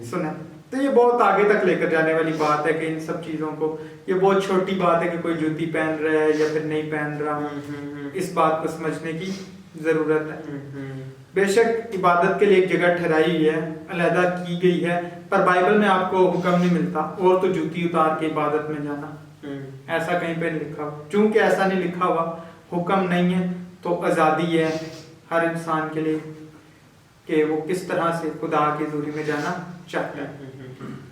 सुना। तो ये बहुत आगे तक लेकर जाने वाली बात है कि इन सब चीज़ों को, ये बहुत छोटी बात है कि कोई जूती पहन रहा है या फिर नहीं पहन रहा, इस बात को समझने की ज़रूरत है। बेशक इबादत के लिए एक जगह ठहराई हुई है, अलहदा की गई है, पर बाइबल में आपको हुक्म नहीं मिलता और तो जूती उतार के इबादत में जाना, ऐसा कहीं पे नहीं लिखा हुआ। चूंकि ऐसा नहीं लिखा हुआ, हुक्म नहीं है, तो आज़ादी है हर इंसान के लिए कि वो किस तरह से खुदा की हज़ूरी में जाना चाहता है।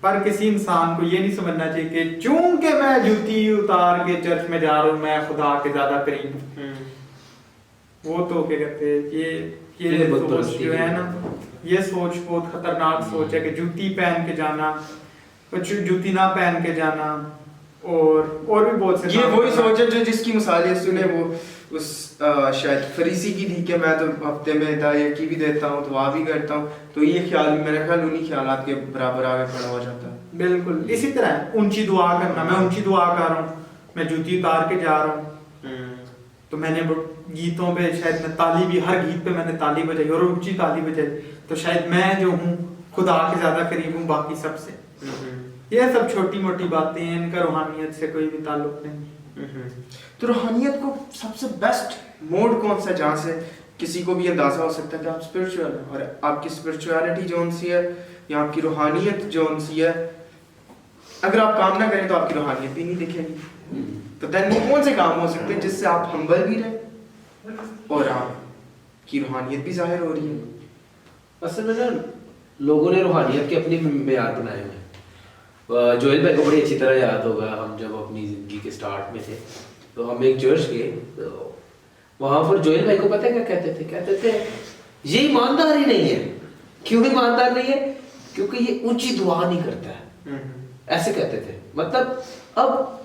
पर किसी इंसान को ये नहीं समझना चाहिए कि चूंकि मैं जूती उतार के चर्च में जा रहा हूँ मैं खुदा के ज्यादा करीब हूँ। वो तो क्या कहते हैं, ये सोच जो है ना, ये सोच बहुत खतरनाक सोच है कि जूती पहन के जाना, कुछ जूती ना पहन के जाना, और भी बहुत से, ये वही सोच है जो जिसकी मिसाल यीशु ने वो उस शायद फरीसी की थी कि मैं तो हफ्ते में हिदायत की भी देता हूँ, दुआ भी करता हूँ, तो ये ख्याल मेरे ख्याल उन्हीं ख्यालात के बराबर आगे खड़ा हो जाता है। बिल्कुल इसी तरह ऊंची दुआ करना, मैं ऊंची दुआ कर रहा हूँ, मैं जूती उतार के जा रहा हूँ, तो मैंने गीतों पे शायद मैं ताली भी, हर गीत पे मैंने ताली बजाई और ऊंची ताली बजाई, तो शायद मैं जो हूँ खुदा के ज्यादा करीब हूँ बाकी सबसे। ये सब छोटी मोटी बातें हैं, इनका रूहानियत से कोई भी ताल्लुक नहीं। तो रूहानियत को सबसे बेस्ट मोड कौन सा जहाँ से किसी को भी अंदाजा हो सकता है कि आप स्पिरिचुअल हैं, और आपकी स्पिरिचुअलिटी जौन सी है या आपकी रूहानियत जौन सी है, अगर आप काम ना करें तो आपकी रूहानियत भी नहीं दिखेगी। तो देन वो कौन से काम हो सकते हैं जिससे आप हम्बल भी रहे और आपकी रूहानियत भी जाहिर हो रही है? असल में ना लोगों ने रूहानियत के अपने मेयार बनाए हुए हैं। जोएल भाई को बड़ी अच्छी तरह याद होगा, हम जब अपनी ज़िंदगी के स्टार्ट में थे तो हम एक चर्च गए, तो वहाँ पर जोएल भाई को पता है क्या कहते थे ये ईमानदार ही नहीं है। क्यों ईमानदार नहीं है? क्योंकि ये ऊंची दुआ नहीं करता है, ऐसे कहते थे। मतलब अब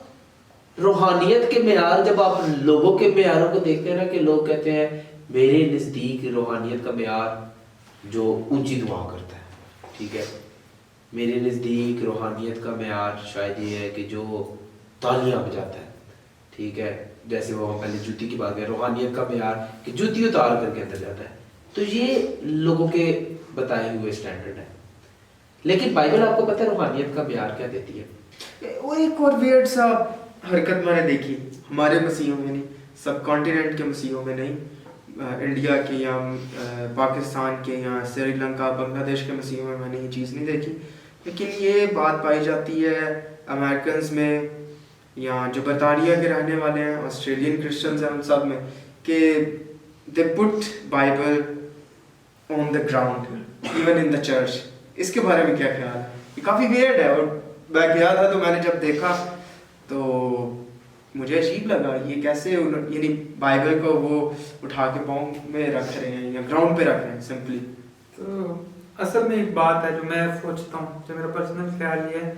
रूहानियत के मेयार, जब आप लोगों के मेयारों को देखते हैं ना कि लोग कहते हैं मेरे नज़दीक रूहानियत का मेयार जो ऊंची दुआ करता है, ठीक है, मेरे नज़दीक रूहानियत का मेयार शायद ये है कि जो तालियां बजाता है, ठीक है, जैसे वो हम पहले जूती की बात करें, रूहानियत का मेयार कि जूती उतार करके अंदर जाता है, तो ये लोगों के बताए हुए स्टैंडर्ड है। लेकिन बाइबल आपको पता है रूहानियत का मेयार क्या देती है? वो एक और वियर्ड सा हरकत मैंने देखी हमारे मसीहों में नहीं, सब कॉन्टिनेंट के मसीहों में नहीं, इंडिया के या पाकिस्तान के या श्रीलंका बांग्लादेश के मसीहों में मैंने ये चीज़ नहीं देखी, लेकिन ये बात पाई जाती है अमेरिकन्स में या जो बर्तानिया के रहने वाले हैं, ऑस्ट्रेलियन क्रिश्चियंस हैं, उन सब में, कि they put Bible on the ground even in the church. इसके बारे में क्या ख्याल है? ये काफ़ी वियर्ड है, और मैं गया था तो मैंने जब देखा तो मुझे अजीब लगा, ये कैसे यानी बाइबल को वो उठा के पाँव में रख रहे हैं या ग्राउंड पे रख रहे हैं सिंपली। तो असल में एक बात है जो मैं सोचता हूँ, जो मेरा पर्सनल ख्याल ये है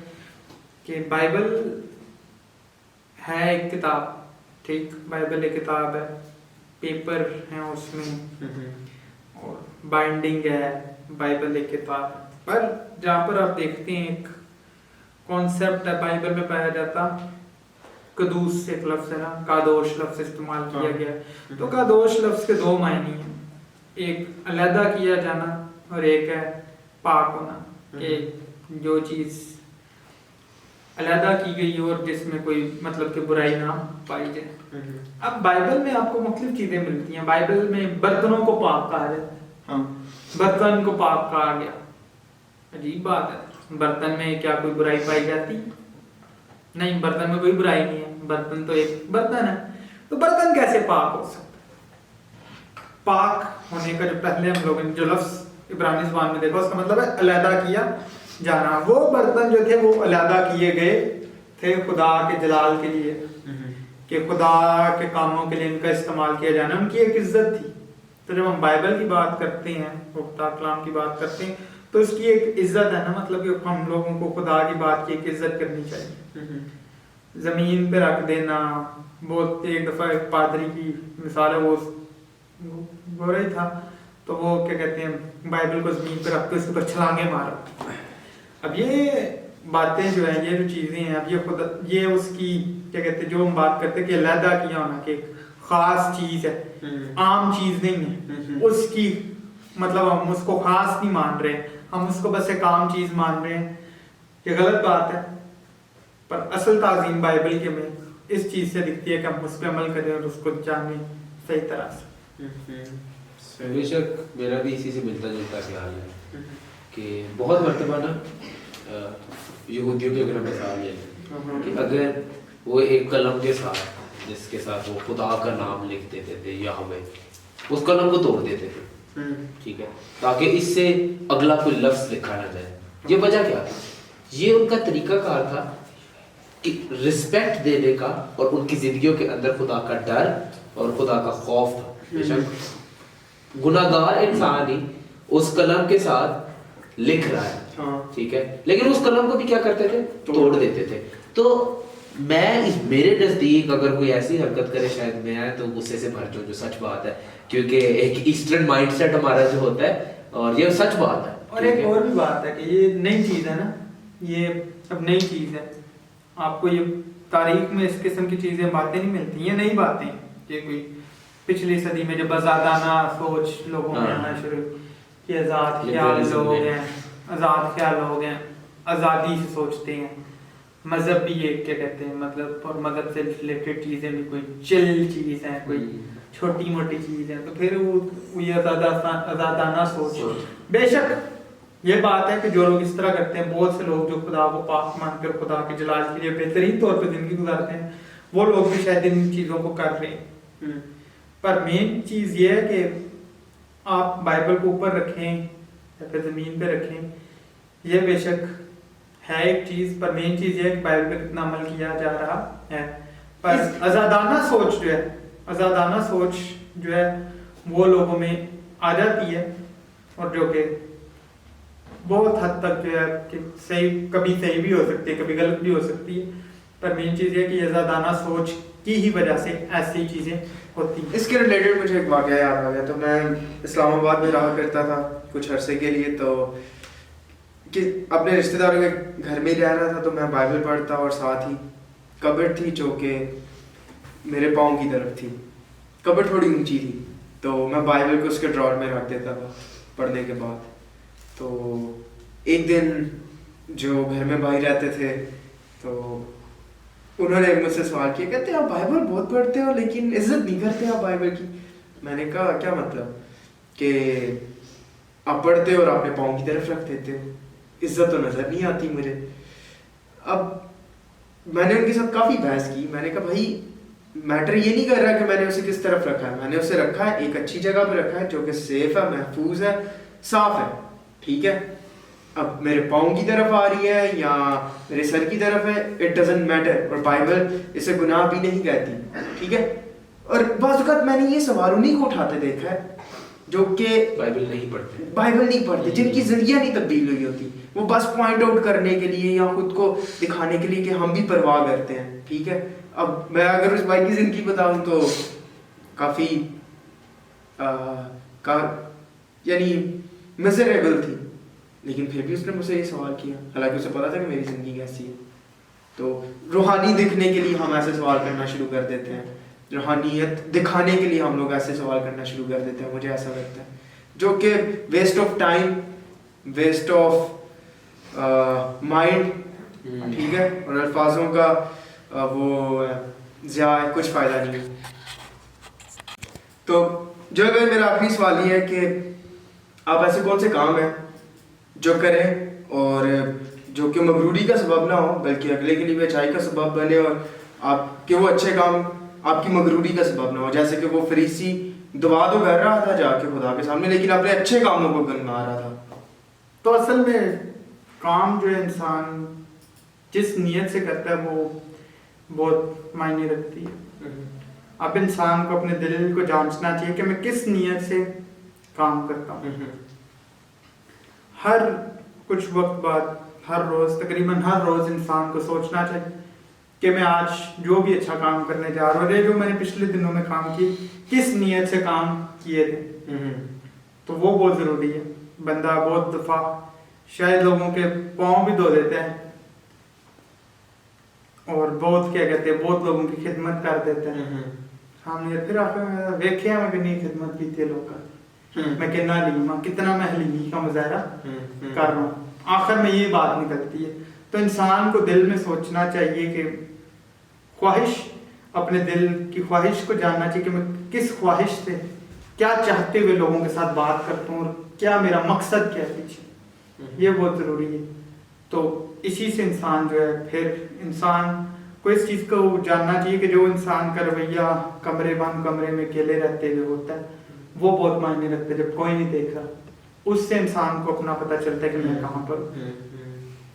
कि बाइबल है एक किताब, ठीक, बाइबल एक किताब है, पेपर है उसमें और बाइंडिंग है, बाइबल एक किताब है। पर जहाँ पर आप देखते हैं एक कॉन्सेप्ट है बाइबल में पाया जाता, कदूस एक लफ्ज़ है ना, कादोश लफ्ज़ इस्तेमाल किया गया। तो कादोश लफ्ज़ के दो मायने हैं, एक अलहदा किया जाना और एक है पाक होना, कि जो चीज़ अलहदा की गई और जिसमें कोई मतलब कि बुराई ना पाई जाए। अब बाइबल में आपको मुख्तलिफ चीज़ें मिलती हैं। बाइबल में बर्तनों को पाक कहा जाता है, हाँ, बर्तन को पाक कहा गया, अजीब बात है। बर्तन में क्या कोई बुराई पाई जाती? नहीं, बर्तन में कोई बुराई नहीं है, बर्तन तो एक बर्तन है। तो बर्तन कैसे पाक हो सकता है? पाक होने का जो पहले हम लोगों ने जो लफ्ज़ इब्रानी ज़बान में देखा उसका मतलब है अलहदा किया जाना। वो बर्तन जो थे वो अलहदा किए गए थे खुदा के जलाल के लिए, کہ خدا کے کاموں کے لیے ان کا استعمال کیا جانا ان کی ایک عزت تھی. تو جب ہم بائبل کی بات کرتے ہیں, خدا کلام کی بات کرتے ہیں, تو اس کی ایک عزت ہے نا, مطلب کہ ہم لوگوں کو خدا کی بات کی ایک عزت کرنی چاہیے. زمین پہ رکھ دینا, بہت ایک دفعہ ایک پادری کی مثال ہے, وہ بول رہی تھا تو وہ کیا کہتے ہیں بائبل کو زمین پہ رکھ کے اس کے اوپر چھلانگے مارا. اب یہ باتیں جو ہیں, یہ جو چیزیں ہیں, اب یہ خدا یہ اس کی کیا کہتے ہیں جو ہم بات کرتے ہیں کہ علیحدہ کیا ہونا کہ خاص چیز ہے, عام چیز نہیں ہے, اس کی مطلب ہم اس کو خاص نہیں مان رہے, ہم اس کو بس ایک عام چیز مان رہے ہیں. یہ غلط بات ہے, پر اصل تعظیم بائبل کے میں اس چیز سے دکھتی ہے کہ ہم اس پہ عمل کریں اور اس کو جانیں صحیح طرح سے. بے شک میرا بھی اسی سے ملتا جلتا خیال ہے کہ بہت مرتبہ نا یہودیوں کی اگر مثال ہے کہ اگر وہ ایک قلم کے ساتھ جس کے ساتھ وہ خدا کا نام لکھ دیتے تھے یا ہمیں اس قلم کو توڑ دیتے تھے, ٹھیک ہے, تاکہ اس سے اگلا کوئی لفظ لکھا نہ جائے. یہ وجہ کیا تھا؟ یہ ان کا طریقہ کار تھا کہ رسپیکٹ دینے کا, اور ان کی زندگیوں کے اندر خدا کا ڈر اور خدا کا خوف تھا. بے شک گناہگار انسان ہی اس قلم کے ساتھ لکھ رہا ہے, ٹھیک ہے, لیکن اس قلم کو بھی کیا کرتے تھے؟ توڑ دیتے تھے. تو میں میرے نزدیک اگر کوئی ایسی حرکت کرے شاید میں تو غصے سے بھر جاؤں, جو سچ بات ہے, کیونکہ ایک ایسٹرن مائنڈ سیٹ ہمارا جو ہوتا ہے, اور یہ سچ بات ہے. اور ایک اور بھی بات ہے کہ یہ نئی چیز ہے نا, یہ اب نئی چیز ہے, آپ کو یہ تاریخ میں اس قسم کی چیزیں باتیں نہیں ملتی, یہ نئی باتیں. یہ کوئی پچھلی صدی میں جب آزادانہ سوچ لوگوں میں آنا شروع کہ آزاد خیال لوگ ہیں, آزاد خیال لوگ ہیں, آزادی سے سوچتے ہیں, مذہب بھی یہ کیا کہتے ہیں مطلب, اور مذہب سے ریلیٹڈ چیزیں بھی کوئی چل چیز ہیں, کوئی چھوٹی موٹی چیز ہے, تو پھر وہ یہ آزادانہ سوچ. بے شک یہ بات ہے کہ جو لوگ اس طرح کرتے ہیں, بہت سے لوگ جو خدا کو پاک مان کر خدا کے جلال کے لیے بہترین طور پہ زندگی گزارتے ہیں, وہ لوگ بھی شاید ان چیزوں کو کر رہے ہیں. پر مین چیز یہ ہے کہ آپ بائبل کو اوپر رکھیں یا پھر زمین پہ رکھیں, یہ بے شک ہے ایک چیز, پر مین چیز یہ ہے کہ بائبل پہ کتنا عمل کیا جا رہا ہے. پر آزادانہ سوچ جو ہے, آزادانہ سوچ جو ہے وہ لوگوں میں آ جاتی ہے, اور جو کہ بہت حد تک جو ہے کہ صحیح, کبھی صحیح بھی ہو سکتی ہے, کبھی غلط بھی ہو سکتی ہے. پر مین چیز یہ کہ آزادانہ سوچ کی ہی وجہ سے ایسی چیزیں ہوتی ہیں. اس کے ریلیٹڈ مجھے ایک واقعہ یاد آ گیا. تو میں اسلام آباد میں رہا کرتا تھا کچھ عرصے کے لیے, تو کہ اپنے رشتہ داروں کے گھر میں ہی رہ رہا تھا, تو میں بائبل پڑھتا اور ساتھ ہی کبٹ تھی جو کہ میرے پاؤں کی طرف تھی. کبٹ تھوڑی اونچی تھی, تو میں بائبل کو اس کے ڈراور میں رکھ دیتا تھا پڑھنے کے بعد. تو ایک دن جو گھر میں بھائی رہتے تھے, تو انہوں نے مجھ سے سوال کیا, کہتے ہیں آپ بائبل بہت پڑھتے ہو لیکن عزت نہیں کرتے آپ بائبل کی. میں نے کہا کیا مطلب؟ کہ آپ پڑھتے ہو اور اپنے پاؤں کی طرف رکھ دیتے ہو, عزت تو نظر نہیں آتی مجھے. اب میں نے ان کے ساتھ کافی بحث کی. میں نے کہا بھائی میٹر یہ نہیں کر رہا کہ میں نے اسے کس طرف رکھا ہے, میں نے اسے رکھا ہے ایک اچھی جگہ پہ رکھا ہے جو کہ سیف ہے, محفوظ ہے, صاف ہے, ٹھیک ہے. اب میرے پاؤں کی طرف آ رہی ہے یا میرے سر کی طرف ہے, اٹ ڈزنٹ میٹر. اور بائبل اسے گناہ بھی نہیں کہتی, ٹھیک ہے. اور بعض اوقات میں نے یہ سوال انہیں کو اٹھاتے دیکھا ہے جو کہ بائبل نہیں پڑھتے, جن کی زندگیاں نہیں تبدیل ہوئی ہوتی, وہ بس پوائنٹ آؤٹ کرنے کے لیے یا خود کو دکھانے کے لیے کہ ہم بھی پرواہ کرتے ہیں, ٹھیک ہے. اب میں اگر اس بھائی کی زندگی بتاؤں تو کافی یعنی میزریبل تھی, لیکن پھر بھی اس نے مجھ سے یہ سوال کیا, حالانکہ اسے پتا تھا کہ میری زندگی کیسی ہے. تو روحانی دکھنے کے لیے ہم ایسے سوال کرنا شروع کر دیتے ہیں, روحانیت دکھانے کے لیے ہم لوگ ایسے سوال کرنا شروع کر دیتے ہیں, مجھے ایسا لگتا ہے, جو کہ waste of time, waste of mind, ٹھیک ہے, اور الفاظوں کا وہ ضیاع, کچھ فائدہ نہیں. تو جو اگر میرا آخری سوال یہ ہے کہ آپ ایسے کون سے کام ہیں جو کریں اور جو کہ مغروری کا سبب نہ ہو بلکہ اگلے کے لیے بھی اچھائی کا سبب بنے, اور آپ کے وہ اچھے کام آپ کی مغروری کا سبب نہ ہو. جیسے کہ وہ فریسی دعا تو کر رہا تھا جا کے خدا کے سامنے, لیکن اپنے اچھے کاموں کو گنوا رہا تھا. تو اصل میں کام جو ہے انسان جس نیت سے کرتا ہے وہ बहुत मायने रखती है। अब इंसान को अपने दिल को जांचना चाहिए कि मैं किस नीयत से काम करता हूँ। हर कुछ वक्त बाद, हर रोज, तकरीबन हर रोज इंसान को सोचना चाहिए कि मैं आज जो भी अच्छा काम करने जा रहा हूँ, जो मैंने पिछले दिनों में काम किए, किस नीयत से काम किए थे, तो वो बहुत जरूरी है। बंदा बहुत दफा शायद लोगों के पाँव भी धो देता है और बहुत क्या कहते हैं, बहुत लोगों की खिदमत कर देता है। हमने फिर आखिर वेखे मैं कितनी खिदमत की थी लोगों का, मैं कितना लीमा, कितना मैं हलीमी का मुजाहरा कर रहा हूँ, आखिर में ये बात निकलती है। तो इंसान को दिल में सोचना चाहिए कि ख्वाहिश, अपने दिल की ख्वाहिश को जानना चाहिए कि मैं किस ख्वाहिश से, क्या चाहते हुए लोगों के साथ बात करता हूँ और क्या मेरा मकसद क्या है पीछे, ये बहुत ज़रूरी है। तो इसी से इंसान जो है, फिर इंसान को इस चीज़ को जानना चाहिए कि जो इंसान का रवैया कमरे बंद कमरे में अकेले रहते हुए होता है, वो बहुत मायने रखता है। जब कोई नहीं देख रहा, उससे इंसान को अपना पता चलता है कि मैं कहाँ पर।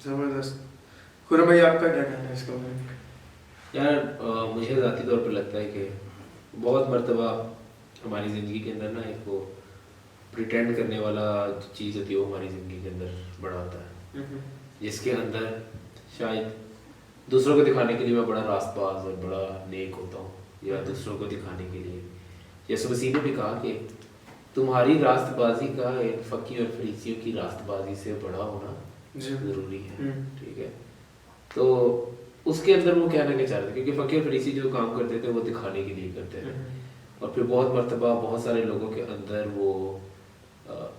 ज़बरदस्त। खुरम भाई, आपका क्या कहना है इसके बारे में? यार मुझे ज़ाती तौर पर लगता है कि बहुत मर्तबा हमारी ज़िंदगी के अंदर ना एक वो प्रिटेंड करने वाला चीज़ होती है, वो हमारी ज़िंदगी के अंदर बड़ा होता है, जिसके अंदर शायद दूसरों को दिखाने के लिए मैं बड़ा रास्तबाज और बड़ा नेक होता हूँ, या दूसरों को दिखाने के लिए, यीशु मसीह ने भी कहा कि तुम्हारी रास्तबाजी का एक फ़कीर और फरीसियों की रास्तबाजी से बड़ा होना ज़रूरी है। ठीक है, तो उसके अंदर वो कहना क्या चाह रहे थे, क्योंकि फ़कीर फरीसी जो काम करते थे वो दिखाने के लिए करते थे, और फिर बहुत मर्तबा बहुत सारे लोगों के अंदर वो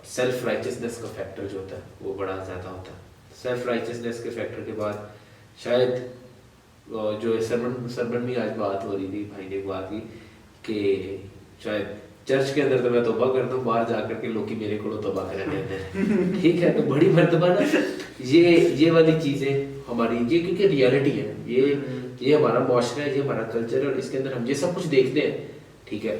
सेल्फ राइचसनेस का फैक्टर जो होता है वो बड़ा ज़्यादा होता है। सेल्फ राइचसनेस के फैक्टर के बाद शायद जो सरमन में आज बात हो रही थी, भाई ने एक बात की कि शायद चर्च के अंदर तो मैं तौबा करता हूँ, बाहर जाकर के लोग मेरे को तौबा करने देते हैं। ठीक है, तो बड़ी मर्तबा ना ये वाली चीज़ें हमारी, ये क्योंकि रियलिटी है, ये हमारा मुआशरा है, ये हमारा कल्चर है, और इसके अंदर हम ये सब कुछ देखते हैं। ठीक है,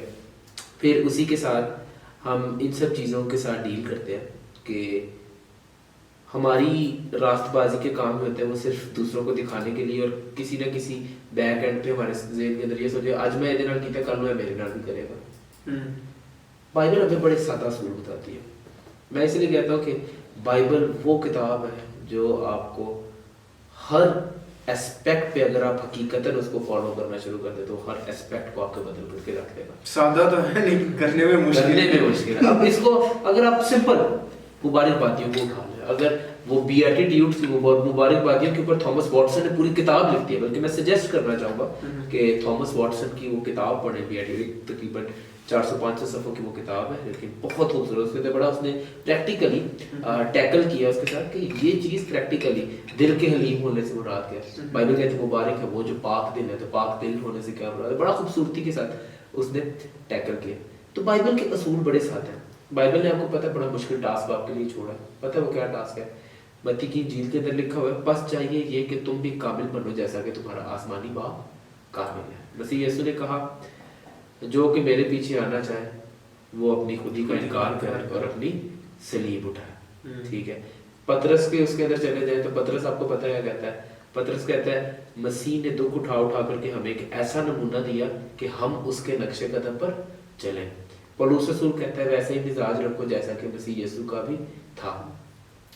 फिर उसी के साथ हम इन सब चीज़ों के साथ डील करते हैं कि हमारी रास्तबाजी के काम जो होते हैं वो सिर्फ दूसरों को दिखाने के लिए, और किसी ना किसी बैक एंड पे हमारे ज़हन के अंदर ये सोचे आज मैं ये नाल कीता, कल मैं मेरे नाल भी करेगा। बाइबल हमें बड़े सादा असूल बताती है। मैं इसलिए कहता हूँ कि बाइबल वो किताब है जो आपको हर एस्पेक्ट पे, अगर आप हकीकतन उसको फॉलो करना शुरू कर दे तो हर एस्पेक्ट को आपके बदल करके रख देगा। सादा तो है लेकिन करने में मुश्किल है। अब इसको अगर आप सिंपल मुबारकबादियों को उठा लें, अगर वो बीएटिट्यूड्स की मुबारकबादियों के ऊपर थॉमस वॉटसन ने पूरी किताब लिखी है, बल्कि मैं सजेस्ट करना चाहूँगा कि थॉमस वॉटसन की वो किताब पढ़ें, बीएटिट्यूड तकरीबन 400-500 सफ़ों की वो किताब है, लेकिन बहुत खूबसूरत, उसके बड़ा उसने प्रैक्टिकली टैकल किया उसके साथ कि ये चीज़ प्रैक्टिकली दिल के हलीम होने से मुराद क्या है। बाइबल कहती है मुबारक है वो जो पाक दिल है, तो पाक दिल होने से क्या मुराद है, बड़ा खूबसूरती के साथ उसने टैकल किया। तो बाइबल के असूल बड़े साथ हैं। बाइबल ने आपको पता है बड़ा मुश्किल टास्क आपके लिए छोड़ा है, पता है वो क्या टास्क है? मत्ती की इंजील के अंदर लिखा हुआ है, बस चाहिए ये कि तुम भी कामिल बनो जैसा कि तुम्हारा आसमानी बाप कामिल है। मसीह यीशु ने कहा जो कि मेरे पीछे आना चाहे वो अपनी खुदी का इनकार करे और अपनी सलीब उठाए। ठीक है, पतरस के उसके अंदर चले जाए तो पतरस आपको पता है कहता है, पतरस कहता है मसीह ने दुख उठा उठा करके हमें एक ऐसा नमूना दिया कि हम उसके नक्शे कदम पर चलें। पौलुस रसूल कहता है वैसे ही मिजाज रखो जैसा कि मसीह यीशु का भी था।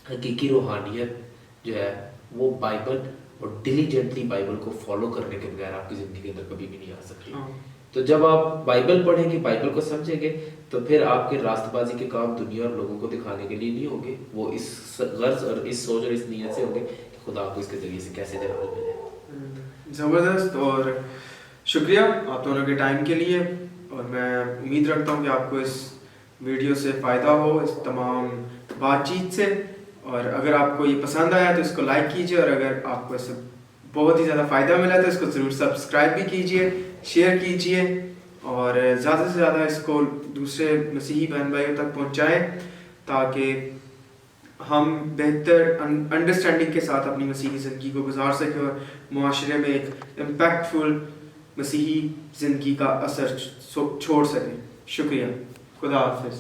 हकीकी रूहानियत जो है वो बाइबल और डिलीजेंटली बाइबल को फॉलो करने के बगैर आपकी जिंदगी के अंदर कभी भी नहीं आ सकती। तो जब आप बाइबल पढ़ेंगे, बाइबल को समझेंगे, तो फिर आपके रास्तबाजी के काम दुनिया और लोगों को दिखाने के लिए नहीं होंगे, वो इस गर्ज और इस सोच और इस नीयत से होंगे कि खुदा आपको इसके जरिए से कैसे जलाल मिले। ज़बरदस्त, और शुक्रिया आप दोनों के टाइम के लिए, और मैं उम्मीद रखता हूँ कि आपको इस वीडियो से फ़ायदा हो, इस तमाम बातचीत से। और अगर आपको ये पसंद आया तो इसको लाइक कीजिए, और अगर आपको इससे बहुत ही ज़्यादा फ़ायदा मिला तो इसको ज़रूर सब्सक्राइब भी कीजिए, शेयर कीजिए, और ज़्यादा से ज़्यादा इसको दूसरे मसीही बहन भाइयों तक पहुँचाएँ ताकि हम बेहतर अंडरस्टैंडिंग के साथ अपनी मसीही ज़िंदगी को गुजार सकें और मुआशरे में एक इम्पैक्टफुल मसीही ज़िंदगी का असर छोड़ सकें। शुक्रिया, खुदा हाफिज़।